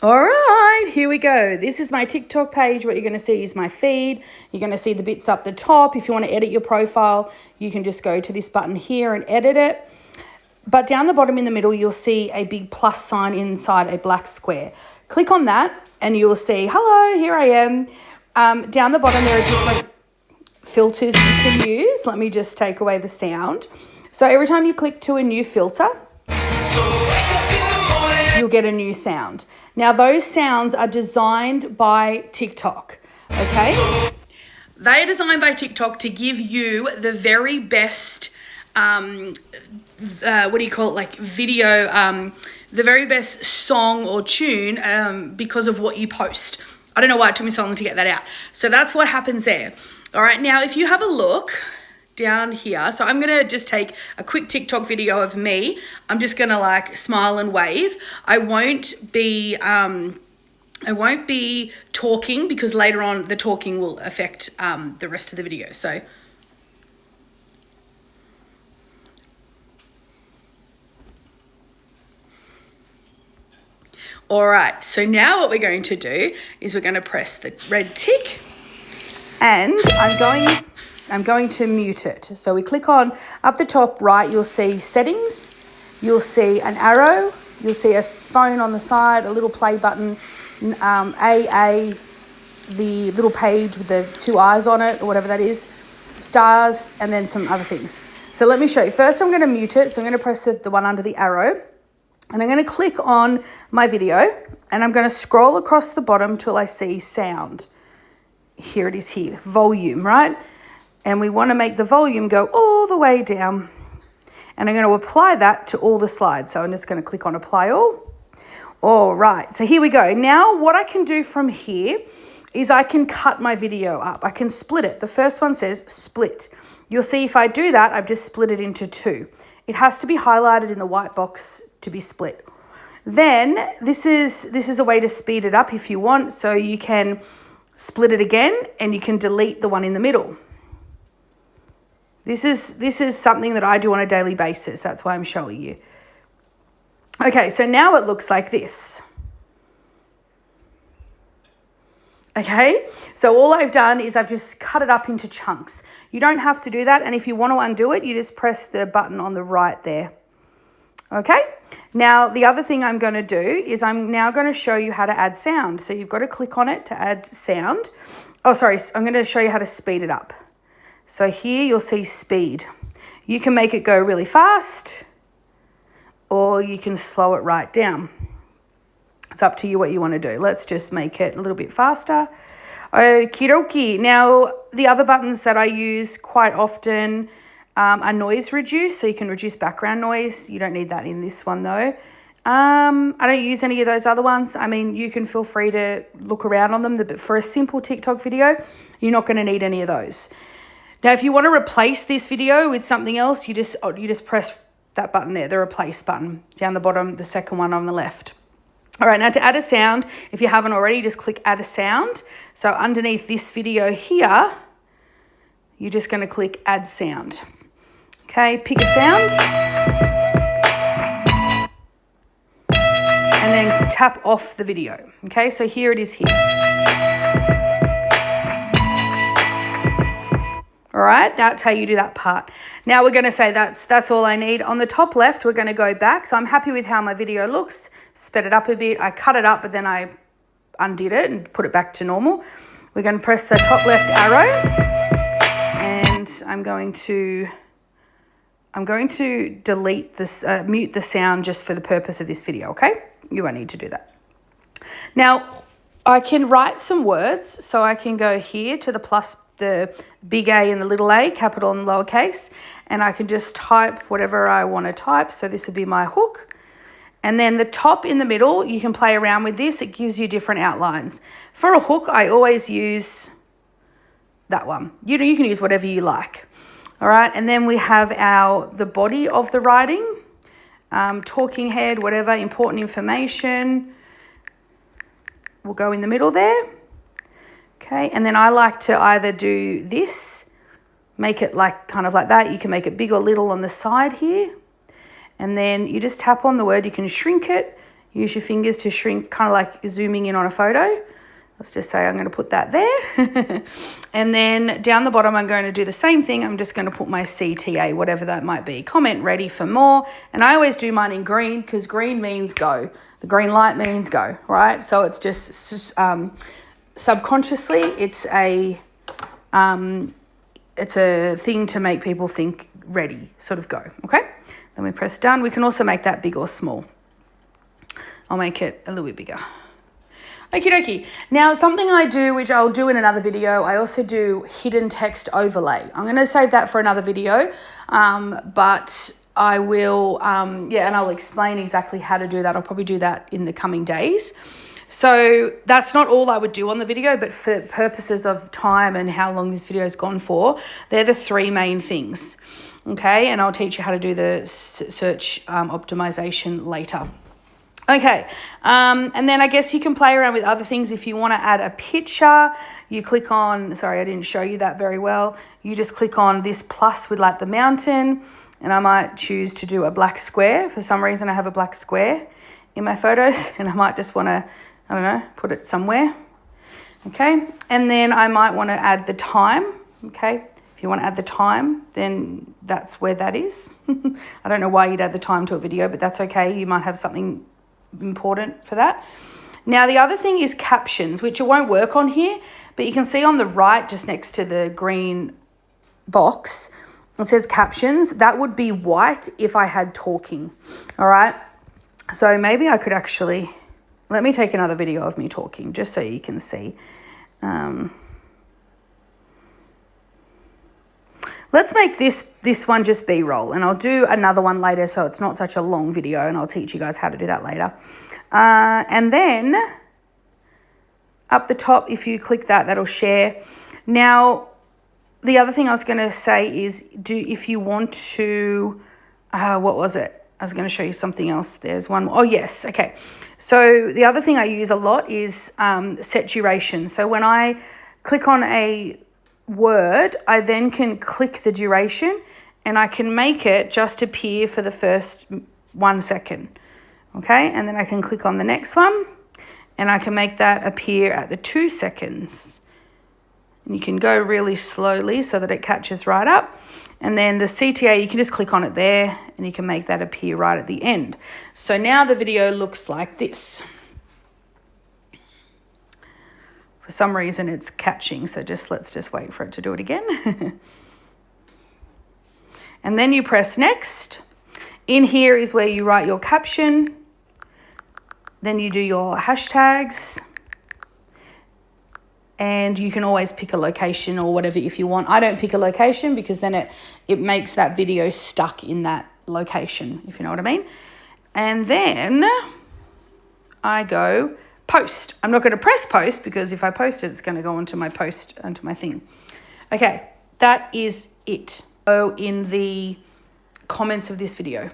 All right, here we go. This is my TikTok page. What you're going to see is my feed. You're going to see the bits up the top. If you want to edit your profile, you can just go to this button here and edit it. But down the bottom in the middle, you'll see a big plus sign inside a black square. Click on that and you'll see, hello, here I am. Down the bottom, there are different filters you can use. Let me just take away the sound. So every time you click to a new filter, you'll get a new sound. Now, those sounds are designed by TikTok, okay? They are designed by TikTok to give you the very best, video, the very best song or tune because of what you post. I don't know why it took me so long to get that out. So that's what happens there. All right, now if you have a look down here, so I'm gonna just take a quick TikTok video of me. I'm just gonna like smile and wave. I won't be talking because later on the talking will affect the rest of the video. So all right, so now what we're going to do is we're going to press the red tick and I'm going to mute it. So we click on up the top right, you'll see settings, you'll see an arrow, you'll see a phone on the side, a little play button, the little page with the 2 eyes on it or whatever that is, stars, and then some other things. So let me show you. First, I'm going to mute it. So I'm going to press the one under the arrow. And I'm going to click on my video and I'm going to scroll across the bottom till I see sound. Here it is here, volume, right? And we want to make the volume go all the way down. And I'm going to apply that to all the slides. So I'm just going to click on apply all. All right, so here we go. Now what I can do from here is I can cut my video up. I can split it. The first one says split. You'll see if I do that, I've just split it into 2. It has to be highlighted in the white box to be split. Then this is a way to speed it up if you want. So you can split it again and you can delete the one in the middle. This is something that I do on a daily basis. That's why I'm showing you. Okay, so now it looks like this. Okay, so all I've done is I've just cut it up into chunks. You don't have to do that. And if you want to undo it, you just press the button on the right there. Okay, now the other thing I'm going to do is I'm now going to show you how to add sound. So you've got to click on it to add sound. Oh, sorry, I'm going to show you how to speed it up. So here you'll see speed. You can make it go really fast or you can slow it right down. It's up to you what you want to do. Let's just make it a little bit faster. Okie dokie. Now, the other buttons that I use quite often are noise reduce, so you can reduce background noise. You don't need that in this one though. I don't use any of those other ones. I mean, you can feel free to look around on them, but for a simple TikTok video, you're not going to need any of those. Now, if you want to replace this video with something else, you just press that button there, the replace button down the bottom, the second one on the left. All right, now to add a sound, if you haven't already, just click add a sound. So underneath this video here, you're just going to click add sound. Okay, pick a sound. And then tap off the video. Okay, so here it is here. All right, that's how you do that part. Now we're going to say that's all I need. On the top left, we're going to go back. So I'm happy with how my video looks. Sped it up a bit. I cut it up, but then I undid it and put it back to normal. We're going to press the top left arrow. And I'm going to delete this, mute the sound just for the purpose of this video, okay? You won't need to do that. Now, I can write some words. So I can go here to the plus, the big A and the little a, capital and lowercase, and I can just type whatever I want to type. So this would be my hook. And then the top in the middle, you can play around with this. It gives you different outlines. For a hook, I always use that one. You can use whatever you like. All right, and then we have the body of the writing, talking head, whatever, important information will go in the middle there. Okay, and then I like to either do this, make it kind of like that. You can make it big or little on the side here. And then you just tap on the word. You can shrink it. use your fingers to shrink, kind of like zooming in on a photo. Let's just say I'm going to put that there. And then down the bottom, I'm going to do the same thing. I'm just going to put my CTA, whatever that might be. Comment ready for more. And I always do mine in green because green means go. The green light means go, right? So it's just subconsciously, it's a thing to make people think ready, sort of go, okay? Then we press done. We can also make that big or small. I'll make it a little bit bigger. Okie dokie. Now, something I do, which I'll do in another video, I also do hidden text overlay. I'm going to save that for another video, but I will, and I'll explain exactly how to do that. I'll probably do that in the coming days. So that's not all I would do on the video, but for purposes of time and how long this video has gone for, they're the three main things, okay? And I'll teach you how to do the search optimization later. Okay, and then I guess you can play around with other things. If you want to add a picture, you click on, sorry, I didn't show you that very well. You just click on this plus with like the mountain, and I might choose to do a black square. For some reason, I have a black square in my photos, and I might just want to, I don't know, put it somewhere. Okay, and then I might want to add the time, okay? If you want to add the time, then that's where that is. I don't know why you'd add the time to a video, but that's okay. You might have something important for that. Now, the other thing is captions, which it won't work on here, but you can see on the right, just next to the green box, it says captions. That would be white if I had talking, all right? So maybe I could actually, let me take another video of me talking just so you can see. Let's make this one just B-roll, and I'll do another one later so it's not such a long video, and I'll teach you guys how to do that later. And then up the top, if you click that, that'll share. Now, the other thing I was going to say is if you want to, what was it? I was going to show you something else. There's one more. Oh, yes. Okay. So the other thing I use a lot is set duration. So when I click on a word, I then can click the duration and I can make it just appear for the first 1 second. Okay, and then I can click on the next one and I can make that appear at the 2 seconds. And you can go really slowly so that it catches right up. And then the CTA, you can just click on it there and you can make that appear right at the end. So now the video looks like this. For some reason it's catching, so let's just wait for it to do it again. And then you press next. In here is where you write your caption. Then you do your hashtags. And you can always pick a location or whatever if you want. I don't pick a location because then it makes that video stuck in that location, if you know what I mean. And then I go post. I'm not going to press post because if I post it, it's going to go onto my post, onto my thing. Okay, that is it. Oh, in the comments of this video.